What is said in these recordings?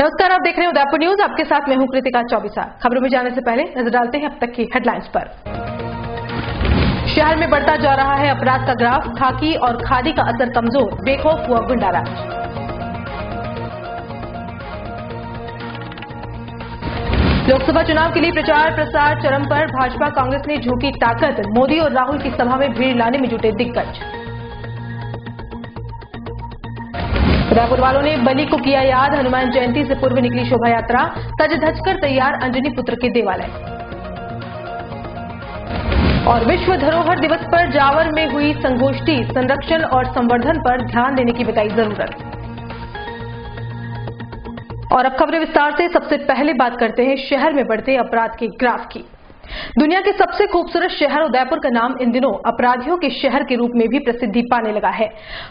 नमस्कार, आप देख रहे हैं उदयपुर न्यूज। आपके साथ मैं हूं कृतिका चौबीसा। खबरों में जाने से पहले नजर डालते हैं अब तक की हेडलाइंस पर। शहर में बढ़ता जा रहा है अपराध का ग्राफ, खाकी और खादी का असर कमजोर, बेखौफ हुआ गुंडाराज। लोकसभा चुनाव के लिए प्रचार प्रसार चरम पर, भाजपा कांग्रेस ने झोंकी ताकत, मोदी और राहुल की सभा में भीड़ लाने में जुटे दिग्गज। उदयपुर वालों ने बलि को किया याद, हनुमान जयंती से पूर्व निकली शोभा यात्रा, सज धज कर तैयार अंजनी पुत्र के देवालय। और विश्व धरोहर दिवस पर जावर में हुई संगोष्ठी, संरक्षण और संवर्धन पर ध्यान देने की बताई जरूरत। और अब खबरें विस्तार से। सबसे पहले बात करते हैं शहर में बढ़ते अपराध के ग्राफ की। दुनिया के सबसे खूबसूरत शहर उदयपुर का नाम इन दिनों अपराधियों के शहर के रूप में भी प्रसिद्धि पाने लगा है।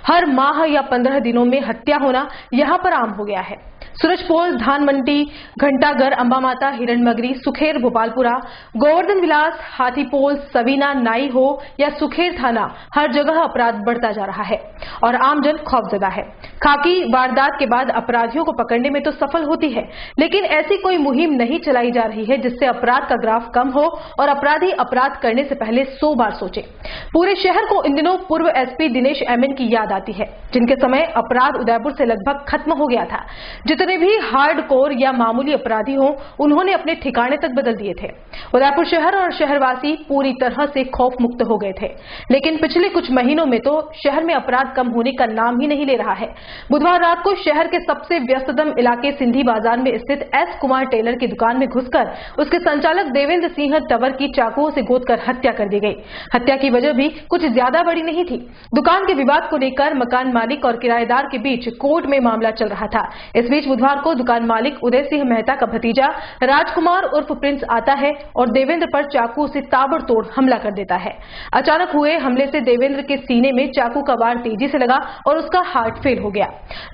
हर माह या 15 दिनों में हत्या होना यहां पर आम हो गया है। सूरजपोल, धान मंडी, घंटाघर, अंबा माता, हिरणमगरी, सुखेर, भोपालपुरा, गोवर्धन विलास, हाथीपोल, सवीना, नाई हो या सुखेर थाना, हर जगह अपराध बढ़ता जा रहा है और आमजन खौफजदा है। खाकी वारदात के बाद अपराधियों को पकड़ने में तो सफल होती है, लेकिन ऐसी कोई मुहिम नहीं चलाई जा रही है जिससे अपराध का ग्राफ कम हो और अपराधी अपराध करने से पहले 100 बार सोचे। पूरे शहर को इन दिनों पूर्व एसपी दिनेश एमएन की याद आती है, जिनके समय अपराध उदयपुर से लगभग खत्म हो गया था। जितने भी हार्डकोर या मामूली अपराधी हों, उन्होंने अपने ठिकाने तक बदल दिए थे। उदयपुर शहर और शहरवासी पूरी तरह से खौफ मुक्त हो गए थे, लेकिन पिछले कुछ महीनों में तो शहर में अपराध कम होने का नाम ही नहीं ले रहा है। बुधवार रात को शहर के सबसे व्यस्ततम इलाके सिंधी बाजार में स्थित एस कुमार टेलर की दुकान में घुसकर उसके संचालक देवेंद्र सिंह तंवर की चाकुओं से गोदकर हत्या कर दी गई। हत्या की वजह भी कुछ ज्यादा बड़ी नहीं थी। दुकान के विवाद को लेकर मकान मालिक और किराएदार के बीच कोर्ट में मामला चल रहा था। इस बीच बुधवार को दुकान मालिक उदय सिंह मेहता का भतीजा राजकुमार उर्फ प्रिंस आता है और देवेंद्र पर चाकू से ताबड़तोड़ हमला कर देता है। अचानक हुए हमले से देवेंद्र के सीने में चाकू का वार तेजी से लगा और उसका हार्ट फेल हो गया।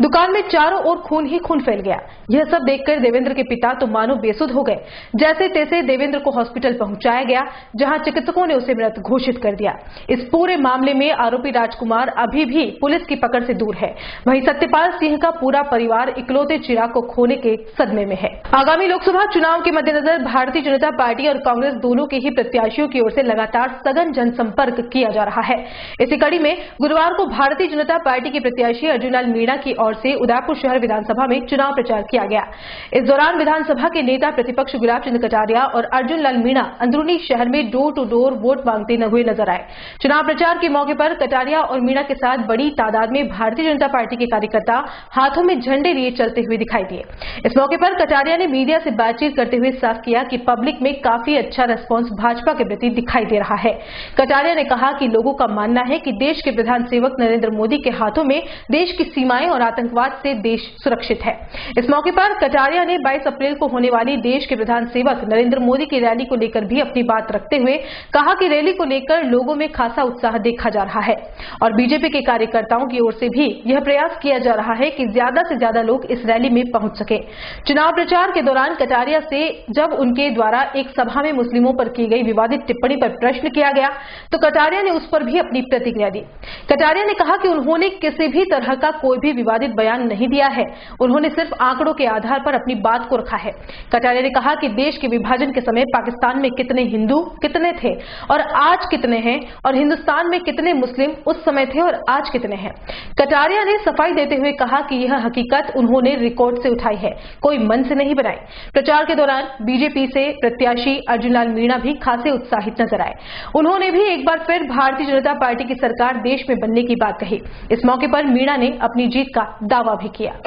दुकान में चारों ओर खून ही खून फैल गया। यह सब देखकर देवेंद्र के पिता तो मानो बेसुध हो गए। जैसे तैसे देवेंद्र को हॉस्पिटल पहुंचाया गया, जहां चिकित्सकों ने उसे मृत घोषित कर दिया। इस पूरे मामले में आरोपी राजकुमार अभी भी पुलिस की पकड़ से दूर है। वहीं सत्यपाल सिंह का पूरा परिवार इकलौते चिराग को खोने के सदमे में है। आगामी लोकसभा चुनाव के मद्देनजर भारतीय जनता पार्टी और कांग्रेस दोनों के ही प्रत्याशियों की ओर से लगातार सघन जनसंपर्क किया जा रहा है। इसी कड़ी में गुरुवार को भारतीय जनता पार्टी के प्रत्याशी अर्जुन लाल मीणा की ओर से उदयपुर शहर विधानसभा में चुनाव प्रचार किया गया। इस दौरान विधानसभा के नेता प्रतिपक्ष गुलाब चंद कटारिया और अर्जुन लाल मीणा अंदरूनी शहर में डोर टू डोर वोट मांगते हुए नजर आए। चुनाव प्रचार के मौके पर कटारिया और मीणा के साथ बड़ी तादाद में भारतीय जनता पार्टी के कार्यकर्ता हाथों में झंडे लिए चलते हुए दिखाई दिए। इस मौके पर कटारिया ने मीडिया से बातचीत करते हुए साफ किया कि पब्लिक में काफी अच्छा रिस्पांस भाजपा के प्रति दिखाई दे रहा है। कटारिया ने कहा कि लोगों का मानना है कि देश के प्रधान सेवक नरेंद्र मोदी के हाथों में देश की सीमाएं और आतंकवाद से देश सुरक्षित है। इस मौके पर कटारिया ने 22 अप्रैल को होने वाली देश के प्रधान सेवक नरेंद्र मोदी की रैली को लेकर भी अपनी बात रखते हुए कहा कि रैली को लेकर लोगों में खासा उत्साह देखा जा रहा है और बीजेपी के कार्यकर्ताओं की ओर से भी यह प्रयास किया जा रहा है कि ज्यादा से ज्यादा लोग इस रैली में पहुंच सके। चुनाव प्रचार के दौरान कटारिया से जब उनके द्वारा एक सभा में मुस्लिमों पर की गई विवादित टिप्पणी पर प्रश्न किया गया तो कटारिया ने उस पर भी अपनी प्रतिक्रिया दी। कटारिया ने कहा कि उन्होंने किसी भी तरह का कोई भी विवादित बयान नहीं दिया है, उन्होंने सिर्फ आंकड़ों के आधार पर अपनी बात को रखा है। कटारिया ने कहा कि देश के विभाजन के समय पाकिस्तान में कितने हिंदू कितने थे और आज कितने हैं और हिंदुस्तान में कितने मुस्लिम उस समय थे और आज कितने हैं। कटारिया ने सफाई देते हुए कहा कि यह हकीकत उन्होंने रिकॉर्ड से उठाई है, कोई मन से नहीं बनाई। प्रचार के दौरान बीजेपी से प्रत्याशी अर्जुन लाल मीणा भी खासे उत्साहित नजर आए। उन्होंने भी एक बार फिर भारतीय जनता पार्टी की सरकार देश में बनने की बात कही। इस मौके पर मीणा ने अपनी जीत का दावा भी किया।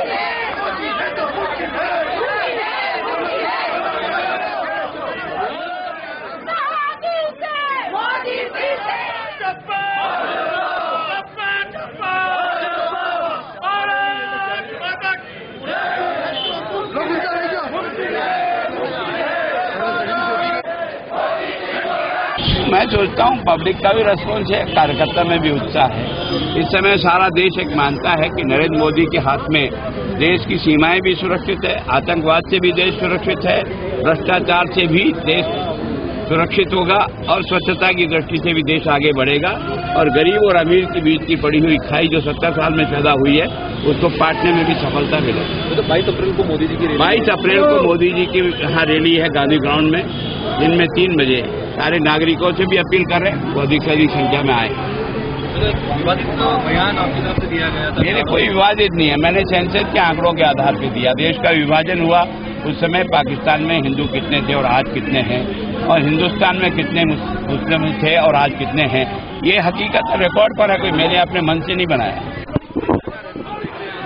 मैं सोचता हूँ पब्लिक का भी रेस्पॉन्स है, कार्यकर्ता में भी उत्साह है। इस समय सारा देश एक मानता है कि नरेंद्र मोदी के हाथ में देश की सीमाएं भी सुरक्षित है, आतंकवाद से भी देश सुरक्षित है, भ्रष्टाचार से भी देश सुरक्षित होगा और स्वच्छता की दृष्टि से भी देश आगे बढ़ेगा और गरीब और अमीर के बीच की पड़ी हुई खाई जो 70 साल में पैदा हुई है उसको पाटने में भी सफलता मिलेगी। तो 22 अप्रैल को मोदी जी की रैली 22 अप्रैल को मोदी जी की यहाँ रैली है गांधी ग्राउंड में, दिन में 3 बजे। सारे नागरिकों से भी अपील कर रहे हैं वो अधिक से अधिक संख्या में आए। विवादित बयान आपकी तरफ से दिया गया था? मेरे कोई विवादित नहीं है, मैंने सेंसस के आंकड़ों के आधार पर दिया। देश का विभाजन हुआ उस समय पाकिस्तान में हिंदू कितने थे और आज कितने हैं, और हिंदुस्तान में कितने मुस्लिम थे और आज कितने हैं, ये हकीकत रिकॉर्ड पर है, कोई मैंने अपने मन से नहीं बनाया।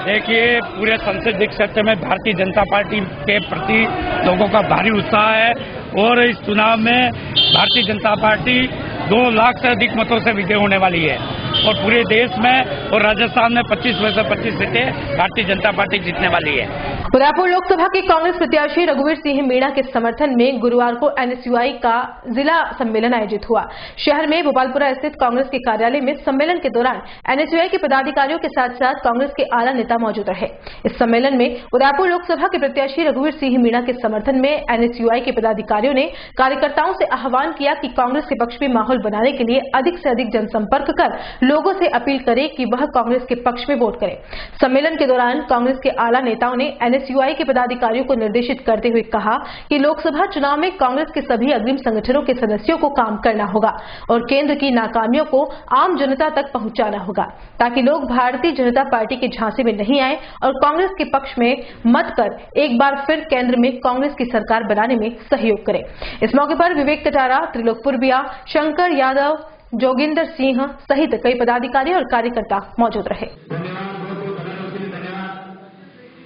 देखिए, पूरे संसदीय क्षेत्र में भारतीय जनता पार्टी के प्रति लोगों का भारी उत्साह है और इस चुनाव में भारतीय जनता पार्टी 2 लाख से अधिक मतों से विजय होने वाली है और पूरे देश में और राजस्थान में 25 में से 25 सीटें भारतीय जनता पार्टी जीतने वाली है। उदयपुर लोकसभा के कांग्रेस प्रत्याशी रघुवीर सिंह मीणा के समर्थन में गुरुवार को एनएसयूआई का जिला सम्मेलन आयोजित हुआ। शहर में भोपालपुरा स्थित कांग्रेस के कार्यालय में सम्मेलन के दौरान एनएसयूआई के पदाधिकारियों के साथ साथ कांग्रेस के आला नेता मौजूद रहे। इस सम्मेलन में उदयपुर लोकसभा के प्रत्याशी रघुवीर सिंह मीणा के समर्थन में एनएसयूआई के पदाधिकारियों ने कार्यकर्ताओं से आह्वान किया कि कांग्रेस के पक्ष में माहौल बनाने के लिए अधिक से अधिक जनसंपर्क कर लोगों से अपील करें कि वह कांग्रेस के पक्ष में वोट करें। सम्मेलन के दौरान कांग्रेस के आला नेताओं ने एनएसयूआई के पदाधिकारियों को निर्देशित करते हुए कहा कि लोकसभा चुनाव में कांग्रेस के सभी अग्रिम संगठनों के सदस्यों को काम करना होगा और केंद्र की नाकामियों को आम जनता तक पहुंचाना होगा ताकि लोग भारतीय जनता पार्टी के झांसे में नहीं आए और कांग्रेस के पक्ष में मत कर एक बार फिर केंद्र में कांग्रेस की सरकार बनाने में सहयोग करें। इस मौके पर विवेक कटारा, त्रिलोक पुरबिया, शंकर यादव, जोगिंदर सिंह सहित कई पदाधिकारी और कार्यकर्ता मौजूद रहे।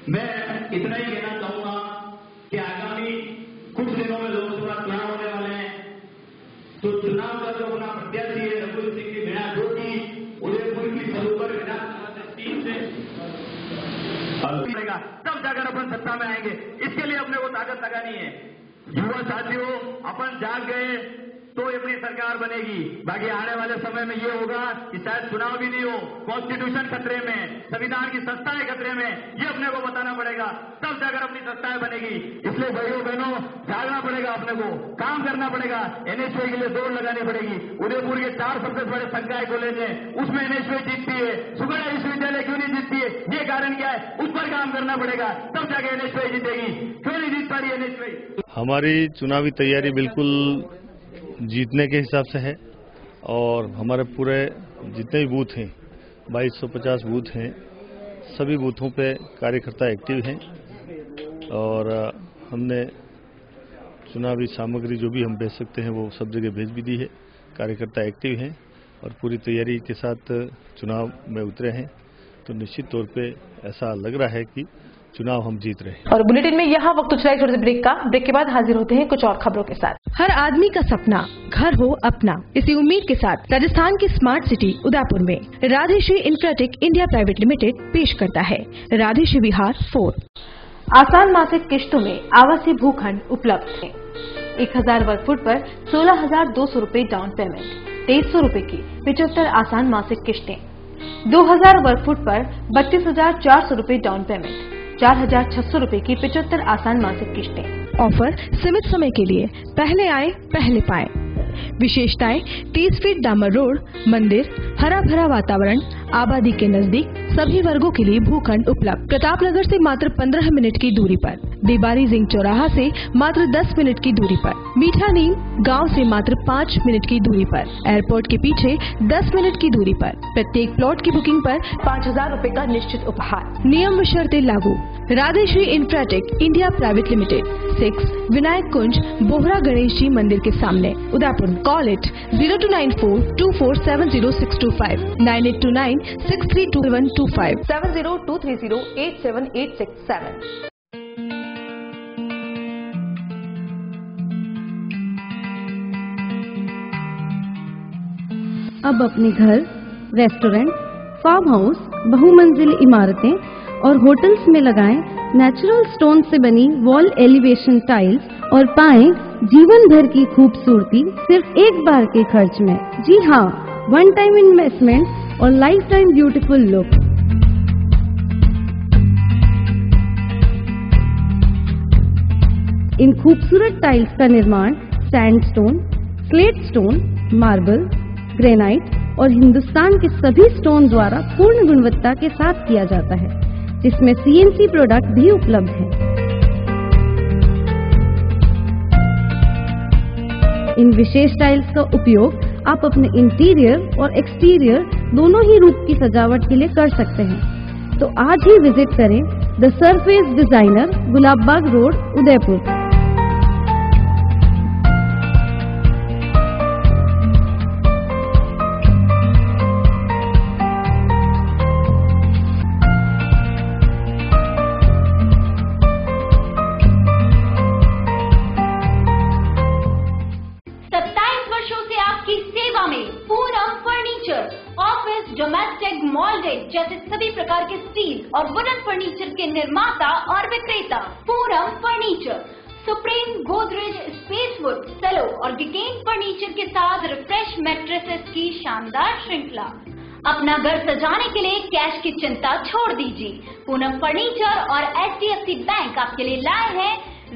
मैं इतना ही कहना चाहूंगा कि आगामी कुछ दिनों में लोकसभा चुनाव होने वाले हैं, तो चुनाव का जो अपना प्रत्याशी है रघुवीर सिंह की मीणा जो कि उदयपुर की सरोवर विधानसभा से 3 से तब जाकर अपन सत्ता में आएंगे। इसके लिए अपने को ताकत लगानी है। युवा साथियों, अपन जाग गए तो अपनी सरकार बनेगी। बाकी आने वाले समय में ये होगा कि शायद चुनाव भी नहीं हो, कॉन्स्टिट्यूशन खतरे में, संविधान की संस्थाएं खतरे में, ये अपने को बताना पड़ेगा, तब जाकर अपनी संस्थाएं बनेगी। इसलिए भाइयों बहनों, जागना पड़ेगा, अपने को काम करना पड़ेगा। एनएसयूआई के लिए दौड़ लगानी पड़ेगी। उदयपुर के 4 सबसे बड़े संकाय कॉलेज हैं, उसमें एनएसयूआई जीतती है। सुगड़ा विश्वविद्यालय क्यों नहीं जीतती है? ये कारण क्या है? उस पर काम करना पड़ेगा, तब जाकर एनएसयूआई जीतेगी। क्यों नहीं जीत पा रही एनएसयूआई? हमारी चुनावी तैयारी बिल्कुल जीतने के हिसाब से है और हमारे पूरे जितने भी बूथ हैं, 2250 बूथ हैं, सभी बूथों पे कार्यकर्ता एक्टिव हैं और हमने चुनावी सामग्री जो भी हम भेज सकते हैं वो सब जगह भेज भी दी है। कार्यकर्ता एक्टिव हैं और पूरी तैयारी के साथ चुनाव में उतरे हैं, तो निश्चित तौर पे ऐसा लग रहा है कि चुनाव हम जीत रहे हैं। और बुलेटिन में यहाँ वक्त उछला छोटे से ब्रेक का। ब्रेक के बाद हाजिर होते हैं कुछ और खबरों के साथ। हर आदमी का सपना घर हो अपना, इसी उम्मीद के साथ राजस्थान की स्मार्ट सिटी उदयपुर में राधेश्री इंफ्राटेक इंडिया प्राइवेट लिमिटेड पेश करता है राधेश्री विहार 4। आसान मासिक किश्तों में आवासीय भूखंड उपलब्ध है। 1000 वर्ग फुट पर 16,200 रूपए डाउन पेमेंट, 2300 रूपए की 75 आसान मासिक किश्तें, 2000 वर्ग फुट पर 32,400 रूपए डाउन पेमेंट, 4,600 रूपए की 75 आसान मासिक किश्तें। ऑफर सीमित समय के लिए, पहले आए पहले पाए। विशेषताएं 30 फीट डामर रोड, मंदिर, हरा भरा वातावरण, आबादी के नजदीक, सभी वर्गों के लिए भूखंड उपलब्ध। प्रतापनगर से मात्र 15 मिनट की दूरी पर, दीबारी जिंग चौराहा से मात्र 10 मिनट की दूरी पर, मीठा नीम गांव से मात्र 5 मिनट की दूरी पर, एयरपोर्ट के पीछे 10 मिनट की दूरी पर। प्रत्येक प्लॉट की बुकिंग पर 5,000 रूपए का निश्चित उपहार। नियम व शर्तें लागू। Radheshri Infratech India private limited, 6 Vinayak Kunj, Bohra Ganesh ji मंदिर के सामने, उदयपुर। Call it 0294247065, 9829632125, 7023087867। अब अपने घर, रेस्टोरेंट, फार्म हाउस, बहुमंजिल इमारतें और होटल्स में लगाएं नेचुरल स्टोन से बनी वॉल एलिवेशन टाइल्स और पाएं जीवन भर की खूबसूरती सिर्फ एक बार के खर्च में। जी हाँ, वन टाइम इन्वेस्टमेंट और लाइफ टाइम ब्यूटीफुल लुक। इन खूबसूरत टाइल्स का निर्माण sandstone, slate stone, marble, granite और हिंदुस्तान के सभी स्टोन द्वारा पूर्ण गुणवत्ता के साथ किया जाता है, जिसमें CNC प्रोडक्ट भी उपलब्ध है। इन विशेष टाइल्स का उपयोग आप अपने इंटीरियर और एक्सटीरियर दोनों ही रूप की सजावट के लिए कर सकते हैं। तो आज ही विजिट करें the surface designer, Gulab Bagh road, Udaipur. Office, domestic, moulded जैसे सभी प्रकार के स्टील और वुडन फर्नीचर के निर्माता और विक्रेता Poonam furniture. Supreme, Godrej, Spacewood, Cello और डिकेन फर्नीचर के साथ रिफ्रेश मैट्रेसेस की शानदार श्रृंखला। अपना घर सजाने के लिए कैश की चिंता छोड़ दीजिए। पूनम फर्नीचर और HDFC बैंक आपके लिए लाए हैं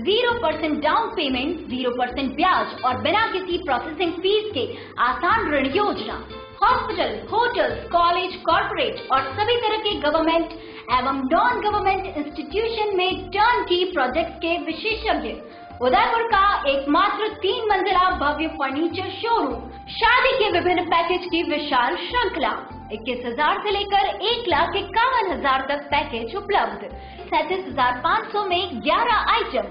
0% डाउन पेमेंट, 0% ब्याज और बिना किसी प्रोसेसिंग फीस के आसान ऋण योजना। हॉस्पिटल, होटल्स, कॉलेज, कॉर्पोरेट और सभी तरह के गवर्नमेंट एवं नॉन गवर्नमेंट इंस्टीट्यूशन में टर्न की प्रोजेक्ट के विशेषज्ञ। उदयपुर का एकमात्र 3 मंजिला भव्य फर्नीचर शोरूम। शादी के विभिन्न पैकेज की विशाल श्रृंखला। 21,000 से लेकर 1,51,000 तक पैकेज उपलब्ध। 37,500 में 11 item,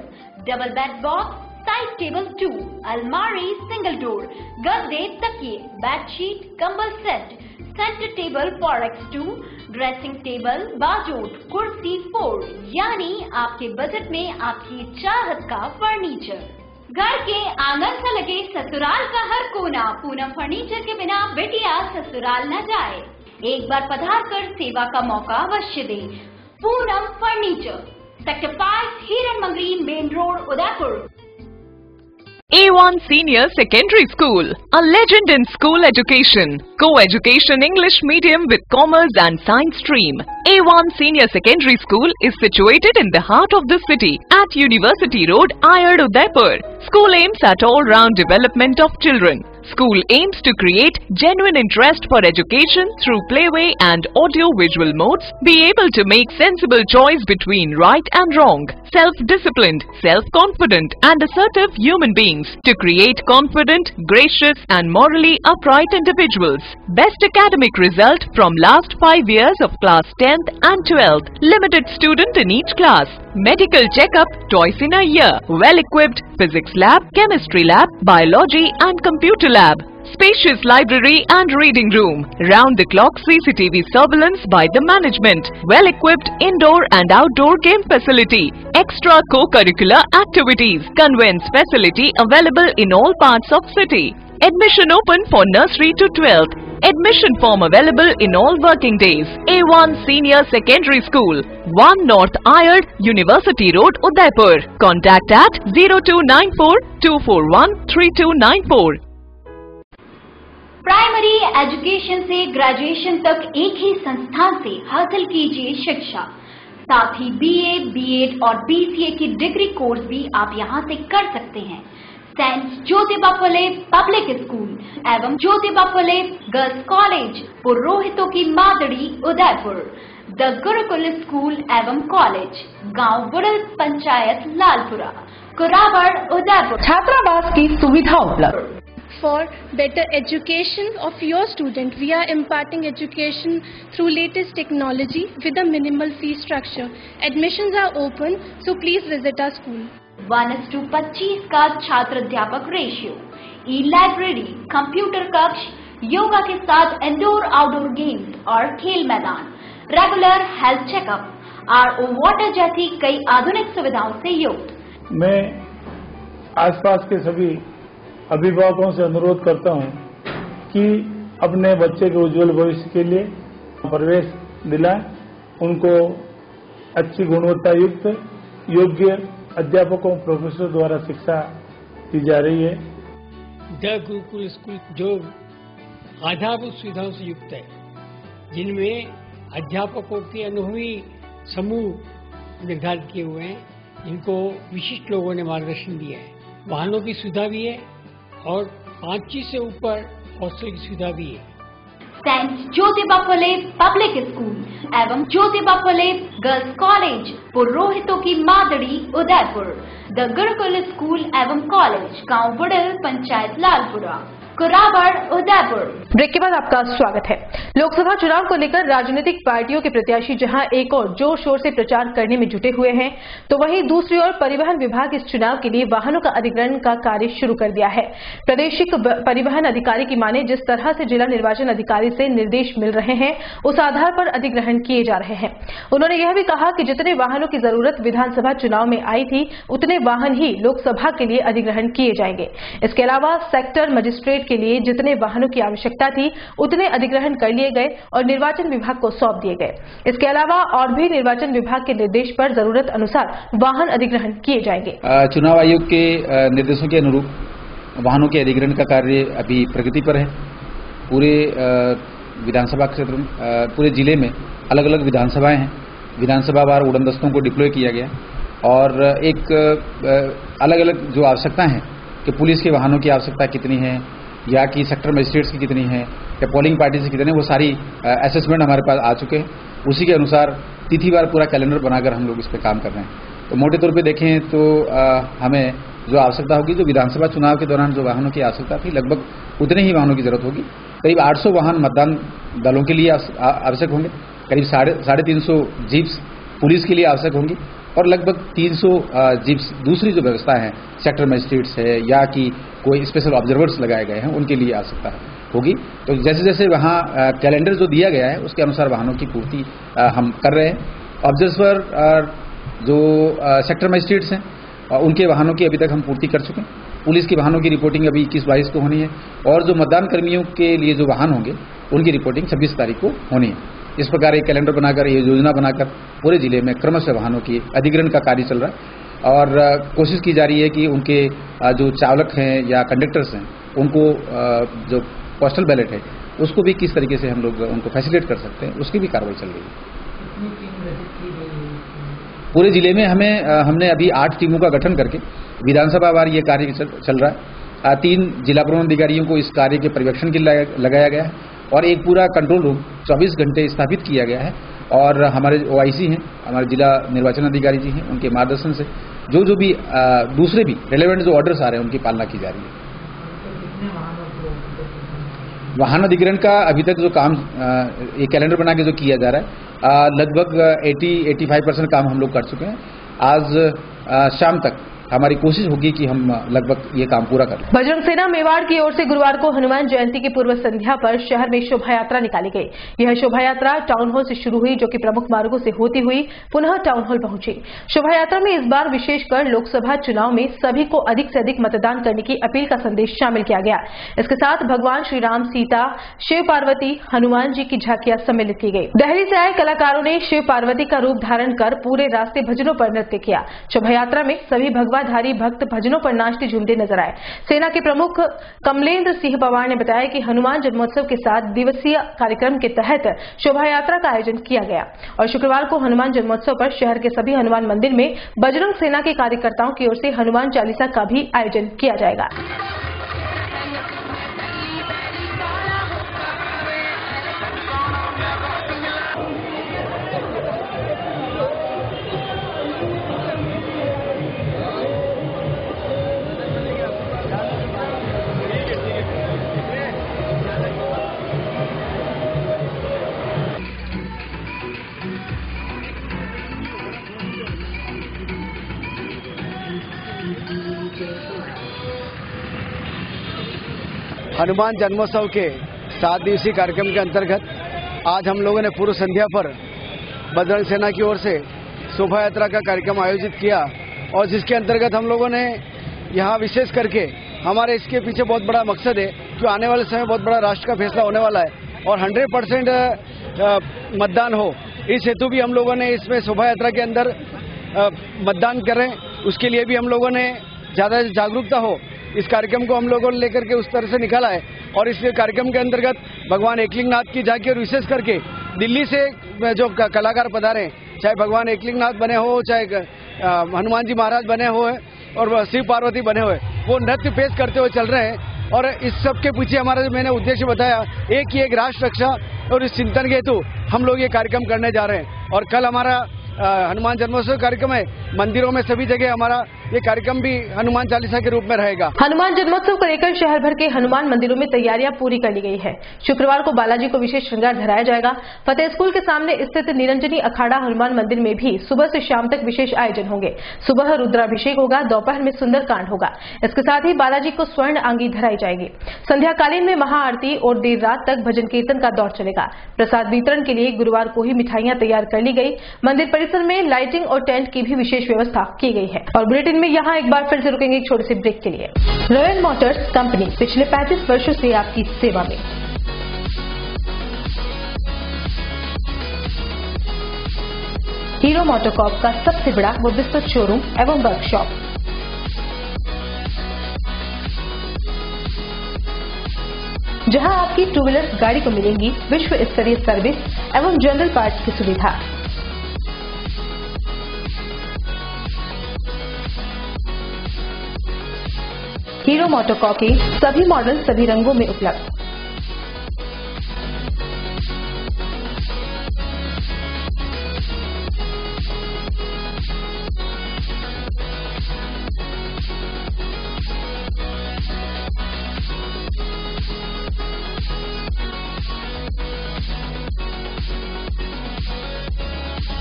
double bed box, side table 2, अलमारी सिंगल डोर, गद्दे, तकिए, बेडशीट, कंबल set, centre table 4x2, dressing table, बाजोट, कुर्सी 4, यानी आपके बजट में आपकी चाहत का फर्नीचर। घर के आंगन से लगे ससुराल का हर कोना। पूनम फर्नीचर के बिना बिटिया ससुराल न जाए। एक बार पधार कर सेवा का मौका अवश्य दे। पूनम फर्नीचर, सेक्टर 5, हिरन Mangri, main road, Udaipur. A1 Senior Secondary School, a legend in school education, co-education English medium with commerce and science stream. A1 Senior Secondary School is situated in the heart of the city at University Road, Ayad, Udaipur. School aims at all-round development of children. School aims to create genuine interest for education through playway and audio-visual modes, be able to make sensible choice between right and wrong, self-disciplined, self-confident and assertive human beings, to create confident, gracious and morally upright individuals. Best academic result from last 5 years of class 10th and 12th. Limited student in each class. Medical checkup twice in a year. Well-equipped physics lab, chemistry lab, biology and computer lab. Spacious library and reading room. Round-the-clock CCTV surveillance by the management. Well-equipped indoor and outdoor game facility. Extra co-curricular activities. Conveyance facility available in all parts of city. Admission open for nursery to 12th. Admission form available in all working days. A1 Senior Secondary School, 1 North Ayad, University Road, Udaipur. Contact at 0294 241 3294. Primary education से graduation तक एक ही संस्थान से हासिल कीजिए शिक्षा। साथ ही BA, B.Ed और BCA की डिग्री कोर्स भी आप यहां से कर सकते हैं। Saint Jyotiba Phule public school एवं ज्योतिबा फुले गर्ल्स कॉलेज, पुरोहितों की मादड़ी, उदयपुर। द गुरुकुल स्कूल एवं कॉलेज, गांव बुड़ल, पंचायत लालपुरा, कुराबड़, उदयपुर। छात्रावास की सुविधा उपलब्ध। For better education of your student, we are imparting education through latest technology with a minimal fee structure. Admissions are open, so please visit our school. 1:25 का छात्र अध्यापक रेशियो, ई-लाइब्रेरी, कंप्यूटर कक्ष, योगा के साथ इंडोर आउटडोर गेम्स और खेल मैदान, regular health checkup, RO water जैसी कई आधुनिक सुविधाओं से युक्त। मैं आसपास के सभी अभिभावकों से अनुरोध करता हूं कि अपने बच्चे के उज्जवल भविष्य के लिए प्रवेश दिलाएं, उनको अच्छी गुणवत्ता युक्त योग्य अध्यापकों प्रोफेसर द्वारा शिक्षा दी जा रही है। द गुरुकुल स्कूल जो आधारभूत सुविधाओं से युक्त है, जिनमें अध्यापकों के अनुभवी समूह निर्धारित किए हुए हैं, इनको विशिष्ट लोगों ने मार्गदर्शन दिया है। वाहनों की सुविधा भी है और 5 से ऊपर हॉस्टल की सुविधा भी है। Saint Jyotiba Phule public school एवं ज्योतिबा फुले गर्ल्स कॉलेज पुरोहितों की मादड़ी उदयपुर, द गुरुकुल स्कूल एवं कॉलेज गांव बुड़ल पंचायत लालपुरा कुराबड़ उदयपुर। ब्रेक के बाद आपका स्वागत है। लोकसभा चुनाव को लेकर राजनीतिक पार्टियों के प्रत्याशी जहां एक और जोर शोर से प्रचार करने में जुटे हुए हैं, तो वहीं दूसरी ओर परिवहन विभाग इस चुनाव के लिए वाहनों का अधिग्रहण का कार्य शुरू कर दिया है। प्रादेशिक परिवहन अधिकारी की माने जिस तरह से जिला निर्वाचन अधिकारी से निर्देश मिल रहे हैं, उस आधार पर अधिग्रहण किए जा रहे हैं। उन्होंने यह भी कहा कि जितने वाहनों की जरूरत विधानसभा चुनाव में आई थी, उतने वाहन ही लोकसभा के लिए अधिग्रहण किए जाएंगे। इसके अलावा सेक्टर मजिस्ट्रेट के लिए जितने वाहनों की आवश्यकता थी, उतने अधिग्रहण कर लिए गए और निर्वाचन विभाग को सौंप दिए गए। इसके अलावा और भी निर्वाचन विभाग के निर्देश पर जरूरत अनुसार वाहन अधिग्रहण किए जाएंगे। चुनाव आयोग के निर्देशों के अनुरूप वाहनों के अधिग्रहण का कार्य अभी प्रगति पर है। पूरे विधानसभा क्षेत्र में, पूरे जिले में अलग अलग विधानसभाएं हैं। विधानसभा वार उड़न दस्तों को डिप्लॉय किया गया और एक अलग अलग जो आवश्यकता है कि पुलिस के वाहनों की आवश्यकता कितनी है या कि सेक्टर मजिस्ट्रेट्स की कितनी है या पोलिंग पार्टी से कितने, वो सारी असेसमेंट हमारे पास आ चुके हैं। उसी के अनुसार तिथिवार पूरा कैलेंडर बनाकर हम लोग इस पर काम कर रहे हैं। तो मोटे तौर पे देखें तो हमें जो आवश्यकता होगी, जो विधानसभा चुनाव के दौरान जो वाहनों की आवश्यकता थी, लगभग उतने ही वाहनों की जरूरत होगी। करीब 800 वाहन मतदान दलों के लिए आवश्यक होंगे, करीब 350 जीप्स पुलिस के लिए आवश्यक होंगी और लगभग 300 जीप्स दूसरी जो व्यवस्था है, सेक्टर मजिस्ट्रेट्स है या कि कोई स्पेशल ऑब्जर्वर्स लगाए गए हैं, उनके लिए आवश्यकता होगी। तो जैसे जैसे वहाँ कैलेंडर जो दिया गया है, उसके अनुसार वाहनों की पूर्ति हम कर रहे हैं। ऑब्जर्वर जो सेक्टर मजिस्ट्रेट्स हैं, उनके वाहनों की अभी तक हम पूर्ति कर चुके हैं। पुलिस के वाहनों की रिपोर्टिंग अभी 21-22 को होनी है और जो मतदान कर्मियों के लिए जो वाहन होंगे, उनकी रिपोर्टिंग 26 तारीख को होनी है। इस प्रकार एक कैलेंडर बनाकर, ये योजना बनाकर पूरे जिले में क्रमशः वाहनों की अधिग्रहण का कार्य चल रहा है और कोशिश की जा रही है कि उनके जो चालक हैं या कंडक्टर्स हैं, उनको जो पोस्टल बैलेट है, उसको भी किस तरीके से हम लोग उनको फैसिलिटेट कर सकते हैं, उसकी भी कार्रवाई चल रही है। पूरे जिले में हमने अभी 8 टीमों का गठन करके विधानसभा वार ये कार्य चल रहा है। 3 जिला प्रबंधन अधिकारियों को इस कार्य के पर्यवेक्षण के लिए लगाया गया है और एक पूरा कंट्रोल रूम 24 घंटे स्थापित किया गया है और हमारे OIC हैं, हमारे जिला निर्वाचन अधिकारी जी हैं, उनके मार्गदर्शन से जो भी दूसरे भी रेलेवेंट जो ऑर्डर्स आ रहे हैं, उनकी पालना की जा रही है। वाहन अधिग्रहण का अभी तक जो काम ये कैलेंडर बना के जो किया जा रहा है, लगभग 80-85% काम हम लोग कर चुके हैं। आज शाम तक हमारी कोशिश होगी कि हम लगभग ये काम पूरा करें। बजरंग सेना मेवाड़ की ओर से गुरुवार को हनुमान जयंती की पूर्व संध्या पर शहर में शोभा यात्रा निकाली गई। यह शोभा यात्रा टाउन हॉल से शुरू हुई, जो कि प्रमुख मार्गों से होती हुई पुनः टाउन हॉल पहुंची। शोभा यात्रा में इस बार विशेषकर लोकसभा चुनाव में सभी को अधिक से अधिक मतदान करने की अपील का संदेश शामिल किया गया। इसके साथ भगवान श्री राम, सीता, शिव पार्वती, हनुमान जी की झांकियां सम्मिलित की गई। दिल्ली से आए कलाकारों ने शिव पार्वती का रूप धारण कर पूरे रास्ते भजनों पर नृत्य किया। शोभा यात्रा में सभी धारी भक्त भजनों पर नाचते झूमते नजर आए। सेना के प्रमुख कमलेंद्र सिंह पवार ने बताया कि हनुमान जन्मोत्सव के 7 दिवसीय कार्यक्रम के तहत शोभा यात्रा का आयोजन किया गया और शुक्रवार को हनुमान जन्मोत्सव पर शहर के सभी हनुमान मंदिर में बजरंग सेना के कार्यकर्ताओं की ओर से हनुमान चालीसा का भी आयोजन किया जाएगा। हनुमान जन्मोत्सव के 7 दिवसीय कार्यक्रम के अंतर्गत आज हम लोगों ने पूर्व संध्या पर बजरंग सेना की ओर से शोभा यात्रा का कार्यक्रम आयोजित किया और जिसके अंतर्गत हम लोगों ने यहाँ विशेष करके हमारे इसके पीछे बहुत बड़ा मकसद है कि आने वाले समय बहुत बड़ा राष्ट्र का फैसला होने वाला है और 100% मतदान हो। इस हेतु भी हम लोगों ने इसमें शोभा यात्रा के अंदर मतदान करें, उसके लिए भी हम लोगों ने ज़्यादा जागरूकता हो, इस कार्यक्रम को हम लोगों ने लेकर के उस तरह से निकाला है। और इस कार्यक्रम के अंतर्गत भगवान एकलिंगनाथ की झांकी और विशेष करके दिल्ली से जो कलाकार पधारे, चाहे भगवान एकलिंगनाथ बने हो, चाहे हनुमान जी महाराज बने हुए और शिव पार्वती बने हुए, वो नृत्य पेश करते हुए चल रहे हैं और इस सब के पीछे हमारा जो मैंने उद्देश्य बताया, एक ही एक राष्ट्र रक्षा और इस चिंतन के हेतु हम लोग ये कार्यक्रम करने जा रहे हैं। और कल हमारा हनुमान जन्मोत्सव कार्यक्रम है, मंदिरों में सभी जगह हमारा ये कार्यक्रम भी हनुमान चालीसा के रूप में रहेगा। हनुमान जन्मोत्सव को लेकर शहर भर के हनुमान मंदिरों में तैयारियां पूरी कर ली गई है। शुक्रवार को बालाजी को विशेष श्रृंगार धराया जाएगा। फतेह स्कूल के सामने स्थित निरंजनी अखाड़ा हनुमान मंदिर में भी सुबह से शाम तक विशेष आयोजन होंगे। सुबह रुद्राभिषेक होगा, दोपहर में सुंदरकांड होगा। इसके साथ ही बालाजी को स्वर्ण आंगी धराई जाएगी। संध्याकालीन में महाआरती और देर रात तक भजन कीर्तन का दौर चलेगा। प्रसाद वितरण के लिए गुरुवार को ही मिठाइयां तैयार कर ली गई। मंदिर परिसर में लाइटिंग और टेंट की भी विशेष व्यवस्था की गई है। और बुलेटिन में यहाँ एक बार फिर से रुकेंगे एक छोटे से ब्रेक के लिए। रॉयल मोटर्स कंपनी पिछले 35 वर्षों से आपकी सेवा में। हीरो मोटोकॉर्प का सबसे बड़ा व विस्तृत शोरूम एवं वर्कशॉप। जहां आपकी टू व्हीलर गाड़ी को मिलेंगी विश्व स्तरीय सर्विस एवं जनरल पार्ट्स की सुविधा। हीरो मोटोकॉर्प के सभी मॉडल सभी रंगों में उपलब्ध।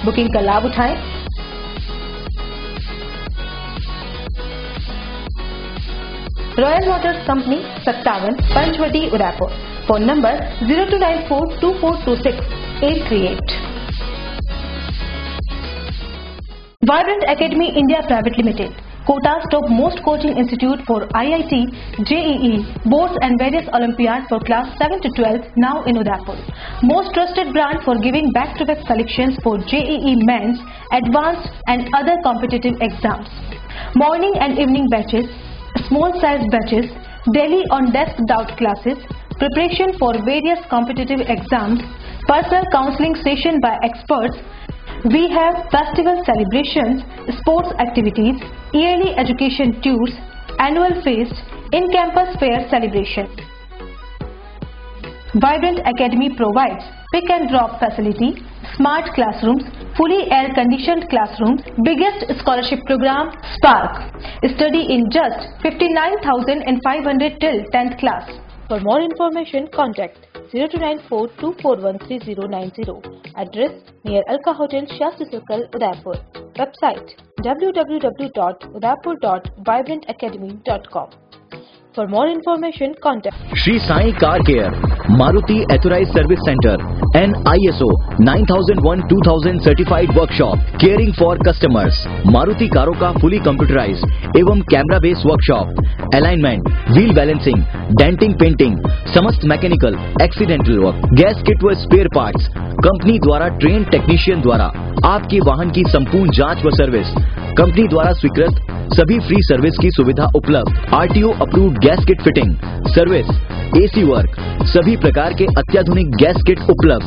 बुकिंग का लाभ उठाएं। Royal Motors company 57 Panchavati Udaipur. Phone number 02942426-838। Vibrant Academy India Private Limited, Kota's topmost coaching institute for IIT, JEE, boards and various Olympiads for class 7 to 12 now in Udaipur. Most trusted brand for giving back-to-back selections for JEE men's, advanced and other competitive exams. Morning and evening batches, small size batches, daily on desk doubt classes, preparation for various competitive exams, personal counseling session by experts. We have festival celebrations, sports activities, yearly education tours, annual feast, in-campus fair celebration. Vibrant Academy provides pick and drop facility, smart classrooms, fully air-conditioned classrooms, biggest scholarship program, Spark. Study in just 59,500 till 10th class. For more information, contact 0294241390. Address near Alka Hotel, Shastri Circle, Udaipur. Website www.udaipur.vibrantacademy.com. For more information, contact Shri Sai Car Care, Maruti Authorized Service Center, and ISO 9001-2000 certified workshop, caring for customers. Maruti कारों का fully computerized एवं camera based workshop, alignment, wheel balancing, denting, painting, समस्त mechanical, accidental work, gas kit व spare parts, company द्वारा train technician द्वारा आपके वाहन की संपूर्ण जांच व सर्विस, कंपनी द्वारा स्वीकृत सभी फ्री सर्विस की सुविधा उपलब्ध, RTO approved gas kit fitting, service, AC work, सभी प्रकार के अत्याधुनिक गैस किट उपलब्ध,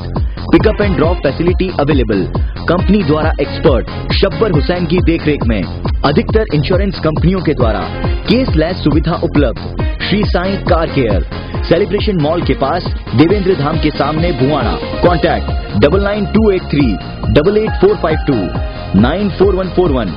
pickup and drop facility available, company द्वारा एक्सपर्ट शब्बर हुसैन की देखरेख में, अधिकतर इंश्योरेंस कंपनियों के द्वारा केसलेस सुविधा उपलब्ध। Shri Sai car care, celebration mall के पास, देवेंद्र धाम के सामने, Bhuana. Contact 9928388452, 94141,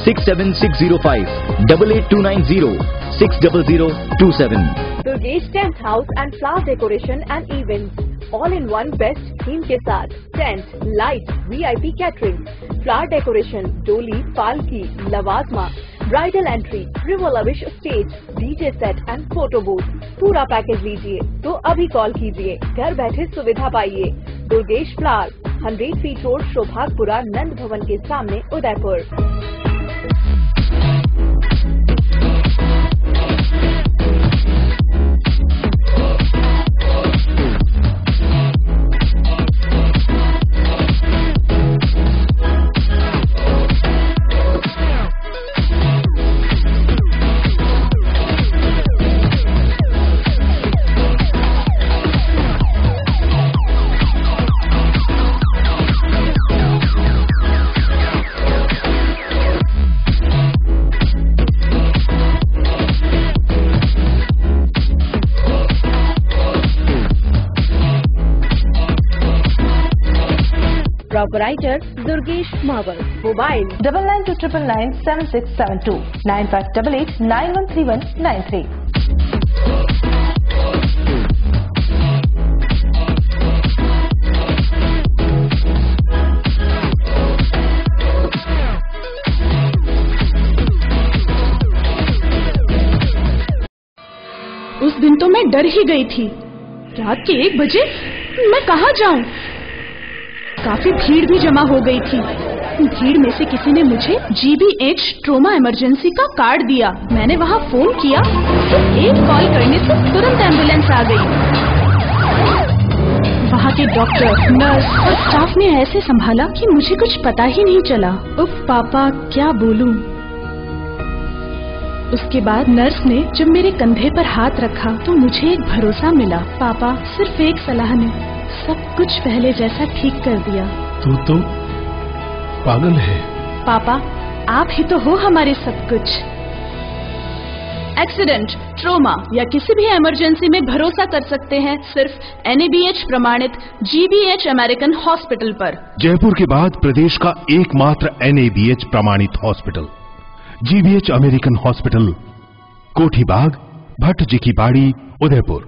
67605, 88290, 60027. Durgesh tent house and flower decoration and events, all in one best theme के साथ tent, light, VIP catering, flower decoration, डोली, पालकी, लवाजमा, ब्राइडल एंट्री, रिवोलविश stage, DJ set and photo booth. पूरा पैकेज लीजिए तो अभी कॉल कीजिए, घर बैठे सुविधा पाइए। Durgesh flower, 100 feet road, Shobhagpura, नंद भवन के सामने, उदयपुर। प्रोपराइटर दुर्गेश मावर। मोबाइल 9929997672 9588913193। उस दिन तो मैं डर ही गई थी। रात के 1 बजे मैं कहाँ जाऊं? काफी भीड़ भी जमा हो गई थी। भीड़ में से किसी ने मुझे GBH ट्रोमा इमरजेंसी का कार्ड दिया। मैंने वहाँ फोन किया, सिर्फ एक कॉल करने से तुरंत एम्बुलेंस आ गई। वहाँ के डॉक्टर, नर्स और स्टाफ ने ऐसे संभाला कि मुझे कुछ पता ही नहीं चला। उफ पापा, क्या बोलूं। उसके बाद नर्स ने जब मेरे कंधे पर हाथ रखा तो मुझे एक भरोसा मिला। पापा सिर्फ एक सलाह ने सब कुछ पहले जैसा ठीक कर दिया। तू तो पागल है। पापा, आप ही तो हो हमारे सब कुछ। एक्सीडेंट, ट्रोमा या किसी भी इमरजेंसी में भरोसा कर सकते हैं सिर्फ NABH प्रमाणित GBH अमेरिकन हॉस्पिटल पर। जयपुर के बाद प्रदेश का एकमात्र NABH प्रमाणित हॉस्पिटल GBH अमेरिकन हॉस्पिटल, कोठी बाग, भट्ट जी की बाड़ी, Udaipur.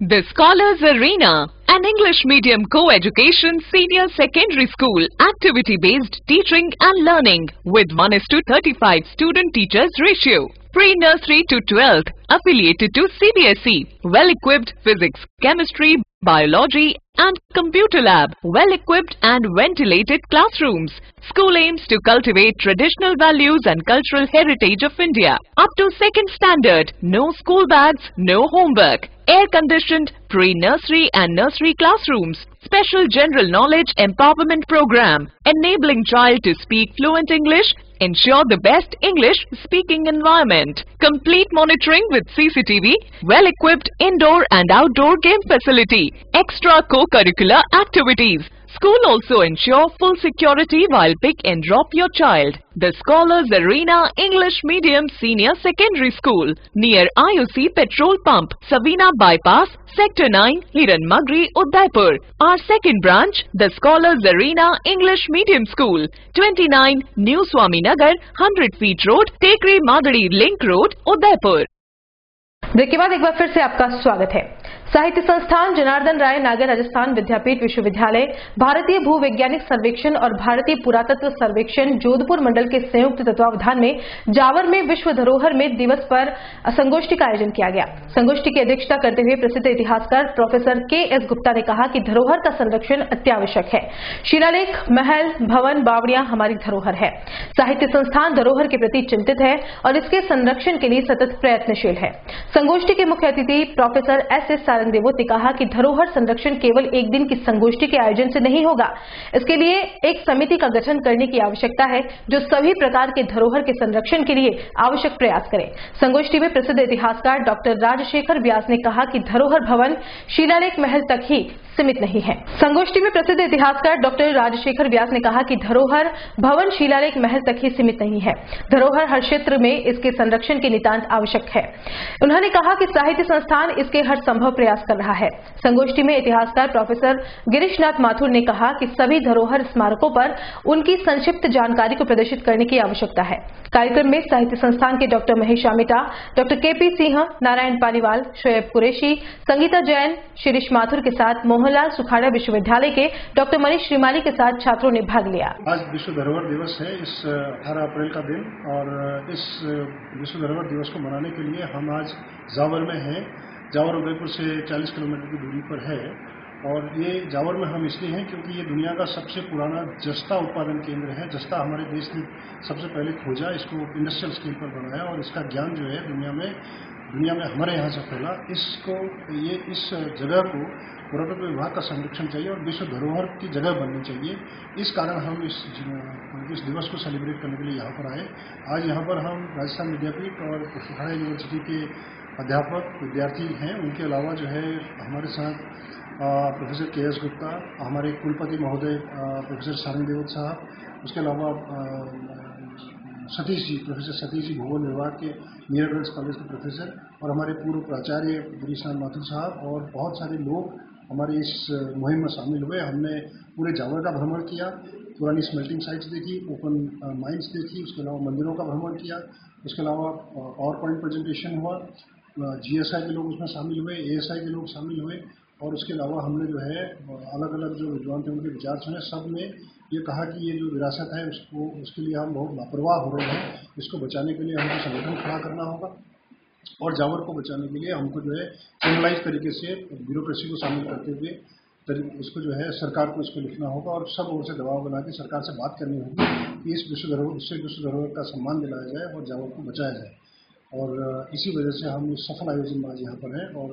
The Scholars Arena, an English medium co-education senior secondary school, activity-based teaching and learning with 1:35 student-teachers ratio. Pre-nursery to 12th, affiliated to CBSE. Well-equipped physics, chemistry, biology and computer lab. Well-equipped and ventilated classrooms. School aims to cultivate traditional values and cultural heritage of India. Up to 2nd standard, no school bags, no homework. Air-conditioned pre-nursery and nursery classrooms. Special general knowledge empowerment program. Enabling child to speak fluent English. Ensure the best English speaking environment. Complete monitoring with CCTV. Well-equipped indoor and outdoor game facility. Extra co-curricular activities. School also ensure full security while pick and drop your child. The Scholars Arena English Medium Senior Secondary School near IOC Petrol Pump, Savina Bypass, Sector 9, Hiran Magri, Udaipur. Our second branch, the Scholars Arena English Medium School, 29 New Swami Nagar, 100 Feet Road, Tekri Madadi Link Road, Udaipur. Break के बाद एक बार फिर से आपका स्वागत है। साहित्य संस्थान जनार्दन राय नागर राजस्थान विद्यापीठ विश्वविद्यालय, भारतीय भूवैज्ञानिक सर्वेक्षण और भारतीय पुरातत्व सर्वेक्षण जोधपुर मंडल के संयुक्त तत्वावधान में जावर में विश्व धरोहर में दिवस पर संगोष्ठी का आयोजन किया गया। संगोष्ठी की अध्यक्षता करते हुए प्रसिद्ध इतिहासकार प्रोफेसर KS गुप्ता ने कहा कि धरोहर का संरक्षण अत्यावश्यक है। शिलालेख, महल, भवन, बावड़ियां हमारी धरोहर है। साहित्य संस्थान धरोहर के प्रति चिंतित है और इसके संरक्षण के लिए सतत प्रयत्नशील है। संगोष्ठी के मुख्य अतिथि प्रोफेसर SS सारंगदेवोत ने कहा कि धरोहर संरक्षण केवल एक दिन की संगोष्ठी के आयोजन से नहीं होगा। इसके लिए एक समिति का गठन करने की आवश्यकता है जो सभी प्रकार के धरोहर के संरक्षण के लिए आवश्यक प्रयास करे। संगोष्ठी में प्रसिद्ध इतिहासकार डॉक्टर राजशेखर व्यास ने कहा कि धरोहर भवन, शिलालेख, महल तक ही सीमित नहीं है। संगोष्ठी में प्रसिद्ध इतिहासकार डॉक्टर राजशेखर व्यास ने कहा कि धरोहर भवन, शिलालेख, महल तक ही सीमित नहीं है। धरोहर हर क्षेत्र में इसके संरक्षण की नितांत आवश्यक है। उन्होंने कहा कि साहित्य संस्थान इसके हर संभव प्रयास कर रहा है। संगोष्ठी में इतिहासकार प्रोफेसर गिरीशनाथ माथुर ने कहा कि सभी धरोहर स्मारकों पर उनकी संक्षिप्त जानकारी को प्रदर्शित करने की आवश्यकता है। कार्यक्रम में साहित्य संस्थान के doctor Mahesh Amita, doctor KP Singh, Narayan Paliwal, Shoaib Qureshi, Sangeeta Jain, Shirish Mathur के साथ मोहनलाल सुखाड़ा विश्वविद्यालय के डॉक्टर मनीष श्रीमाली के साथ छात्रों ने भाग लिया। आज विश्व धरोहर दिवस है, इस 18 अप्रैल का दिन, और इस विश्व धरोहर दिवस को मनाने के लिए हम आज जावर में हैं। जावर उदयपुर से 40 किलोमीटर की दूरी पर है और ये जावर में हम इसलिए हैं क्योंकि ये दुनिया का सबसे पुराना जस्ता उत्पादन केंद्र है। जस्ता हमारे देश ने सबसे पहले खोजा, इसको इंडस्ट्रियल स्केल पर बनाया और इसका ज्ञान जो है दुनिया में हमारे यहाँ से फैला। इस जगह को पुरातत्व विभाग का संरक्षण चाहिए और विश्व धरोहर की जगह बननी चाहिए। इस कारण हम इस दिवस को सेलिब्रेट करने के लिए यहाँ पर आए। आज यहाँ पर हम राजस्थान विद्यापीठ और सुखाड़ा यूनिवर्सिटी के अध्यापक, विद्यार्थी हैं। उनके अलावा जो है हमारे साथ प्रोफेसर KS गुप्ता, हमारे कुलपति महोदय प्रोफेसर सारंगदेवत साहब, उसके अलावा प्रोफेसर सतीश जी भूगोल विभाग के नीलकंठ कॉलेज के प्रोफेसर, और हमारे पूर्व प्राचार्य गिरीशनाथ माथुर साहब, और बहुत सारे लोग हमारी इस मुहिम में शामिल हुए। हमने पूरे जावर का भ्रमण किया, पुरानी स्मेल्टिंग साइट्स देखी, ओपन माइंस देखी, उसके अलावा मंदिरों का भ्रमण किया, उसके अलावा पावर पॉइंट प्रेजेंटेशन हुआ, GSI के लोग उसमें शामिल हुए, ASI के लोग शामिल हुए और उसके अलावा हमने जो है अलग अलग जो विद्वान थे उनके विचार सुने। सब ने ये कहा कि ये जो विरासत है उसके लिए हम बहुत लापरवाह हो रहे हैं, इसको बचाने के लिए हमको संगठन खड़ा करना होगा और जावर को बचाने के लिए हमको जो है चैनलाइज तरीके से ब्यूरोक्रेसी को शामिल करते हुए इसको जो है सरकार को इसको लिखना होगा और सब ओर से दबाव बना के सरकार से बात करनी होगी कि इस विश्व धरोहर का सम्मान दिलाया जाए और जावर को बचाया जाए। और इसी वजह से हम इस सफल आयोजन में आज यहाँ पर हैं और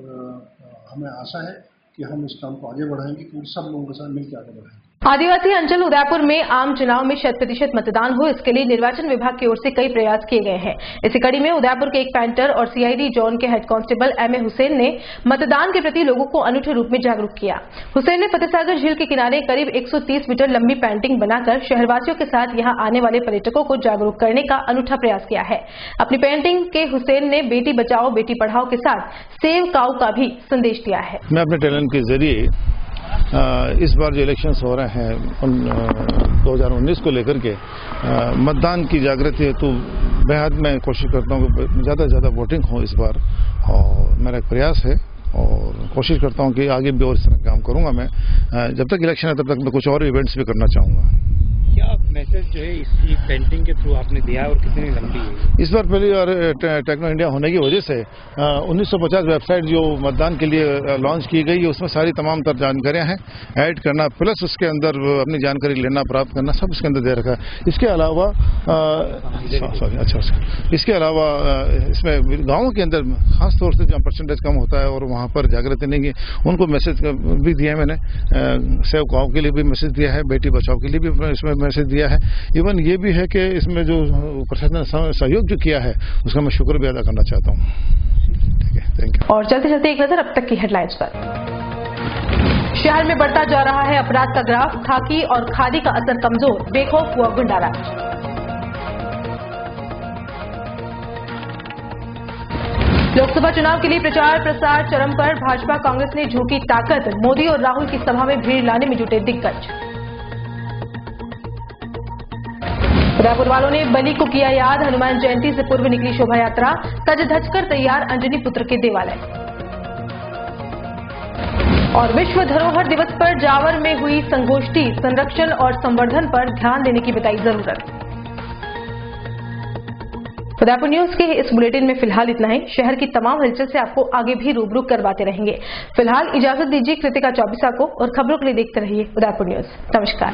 हमें आशा है कि हम इस काम को आगे बढ़ाएंगे, क्योंकि सब लोगों के साथ मिलकर आगे बढ़ाएंगे। आदिवासी अंचल उदयपुर में आम चुनाव में 100% मतदान हो, इसके लिए निर्वाचन विभाग की ओर से कई प्रयास किए गए हैं। इसी कड़ी में उदयपुर के एक पेंटर और CID जोन के हेड कांस्टेबल MA हुसैन ने मतदान के प्रति लोगों को अनूठे रूप में जागरूक किया। हुसैन ने फतेहसागर झील के किनारे करीब 130 मीटर लंबी पेंटिंग बनाकर शहरवासियों के साथ यहां आने वाले पर्यटकों को जागरूक करने का अनूठा प्रयास किया है। अपनी पेंटिंग के हुसैन ने बेटी बचाओ बेटी पढ़ाओ के साथ सेव काऊ का भी संदेश दिया है। मैं अपने टैलेंट के जरिए इस बार जो इलेक्शंस हो रहे हैं 2019 को लेकर के मतदान की जागृति है, तो बेहद मैं कोशिश करता हूँ कि ज़्यादा से ज़्यादा वोटिंग हो इस बार, और मेरा एक प्रयास है और कोशिश करता हूँ कि आगे भी और इस तरह काम करूँगा। मैं जब तक इलेक्शन है तब तक मैं कुछ और इवेंट्स भी करना चाहूँगा। क्या मैसेज जो है इसी पेंटिंग के थ्रू आपने दिया और कितनी लंबी है? इस बार पहली बार टेक्नो इंडिया होने की वजह से 1950 वेबसाइट जो मतदान के लिए लॉन्च की गई है उसमें सारी तमाम तर जानकारियां हैं, ऐड करना प्लस उसके अंदर अपनी जानकारी लेना प्राप्त करना सब इसके अंदर दे रखा है। इसके अलावा इसके अलावा इसमें गाँवों के अंदर खास तौर से जहाँ परसेंटेज कम होता है और वहाँ पर जागृति नहीं है उनको मैसेज भी दिया है। मैंने सेव काऊ के लिए भी मैसेज दिया है, बेटी बचाओ के लिए भी इसमें मैसेज दिया है। इवन ये भी है कि इसमें जो प्रशासन ने सहयोग जो किया है उसका मैं शुक्र भी अदा करना चाहता हूँ। ठीक है, थैंक यू। और चलते चलते एक नजर अब तक की हेडलाइंस पर। शहर में बढ़ता जा रहा है अपराध का ग्राफ, खाकी और खादी का असर कमजोर, बेखौफ हुआ गुंडाराज। लोकसभा चुनाव के लिए प्रचार प्रसार चरम पर, भाजपा कांग्रेस ने झोंकी ताकत, मोदी और राहुल की सभा में भीड़ लाने में जुटे दिग्गज। उदयपुर वालों ने बलि को किया याद, हनुमान जयंती से पूर्व निकली शोभा यात्रा, सज धज कर तैयार अंजनी पुत्र के देवालय। और विश्व धरोहर दिवस पर जावर में हुई संगोष्ठी, संरक्षण और संवर्धन पर ध्यान देने की बताई जरूरत। उदयपुर न्यूज के इस बुलेटिन में फिलहाल इतना ही। शहर की तमाम हलचल से आपको आगे भी रूबरू करवाते रहेंगे। फिलहाल इजाजत दीजिए कृतिका चौबीसा को और खबरों के लिए देखते रहिए उदयपुर न्यूज। नमस्कार।